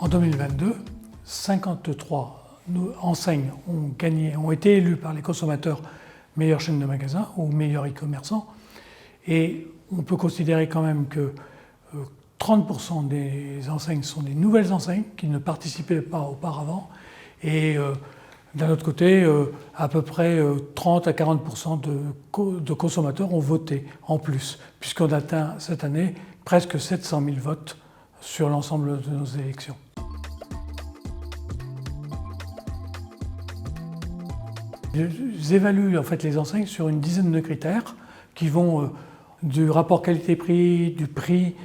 En 2022, 53 enseignes ont été élues par les consommateurs meilleure chaîne de magasins ou meilleur e-commerçant. Et on peut considérer quand même que 30% des enseignes sont des nouvelles enseignes qui ne participaient pas auparavant. Et d'un autre côté, à peu près 30 à 40% de consommateurs ont voté en plus, puisqu'on atteint cette année presque 700 000 votes sur l'ensemble de nos élections. Ils évaluent en fait les enseignes sur une dizaine de critères qui vont du rapport qualité-prix, du prix,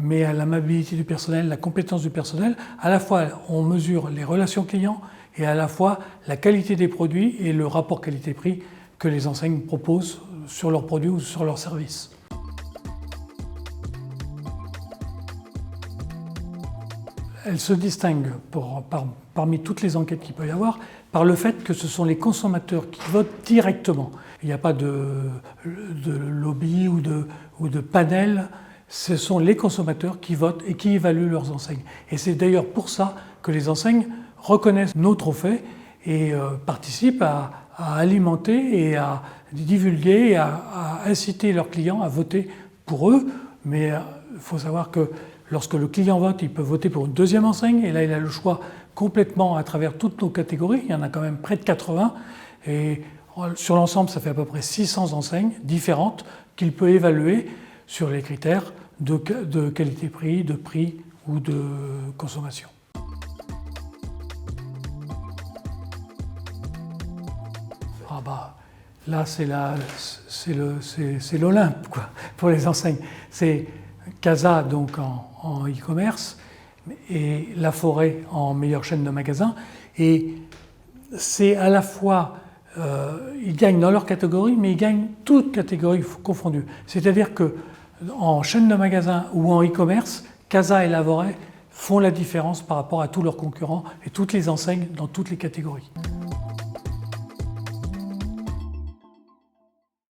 mais à l'amabilité du personnel, la compétence du personnel. À la fois, on mesure les relations clients et à la fois la qualité des produits et le rapport qualité-prix que les enseignes proposent sur leurs produits ou sur leurs services. Elle se distingue parmi toutes les enquêtes qu'il peut y avoir par le fait que ce sont les consommateurs qui votent directement. Il n'y a pas de lobby ou de panel, ce sont les consommateurs qui votent et qui évaluent leurs enseignes. Et c'est d'ailleurs pour ça que les enseignes reconnaissent nos trophées et participent à alimenter et à divulguer et à inciter leurs clients à voter pour eux. Mais il faut savoir que lorsque le client vote, il peut voter pour une deuxième enseigne et là il a le choix complètement à travers toutes nos catégories. Il y en a quand même près de 80 et sur l'ensemble ça fait à peu près 600 enseignes différentes qu'il peut évaluer sur les critères de qualité-prix, de prix ou de consommation. Ah bah, là c'est l'Olympe quoi, pour les enseignes. C'est Casa donc en e-commerce et La Forêt en meilleure chaîne de magasins. Et c'est à la fois, ils gagnent dans leur catégorie, mais ils gagnent toutes catégories confondues. C'est-à-dire que en chaîne de magasins ou en e-commerce, Casa et La Forêt font la différence par rapport à tous leurs concurrents et toutes les enseignes dans toutes les catégories.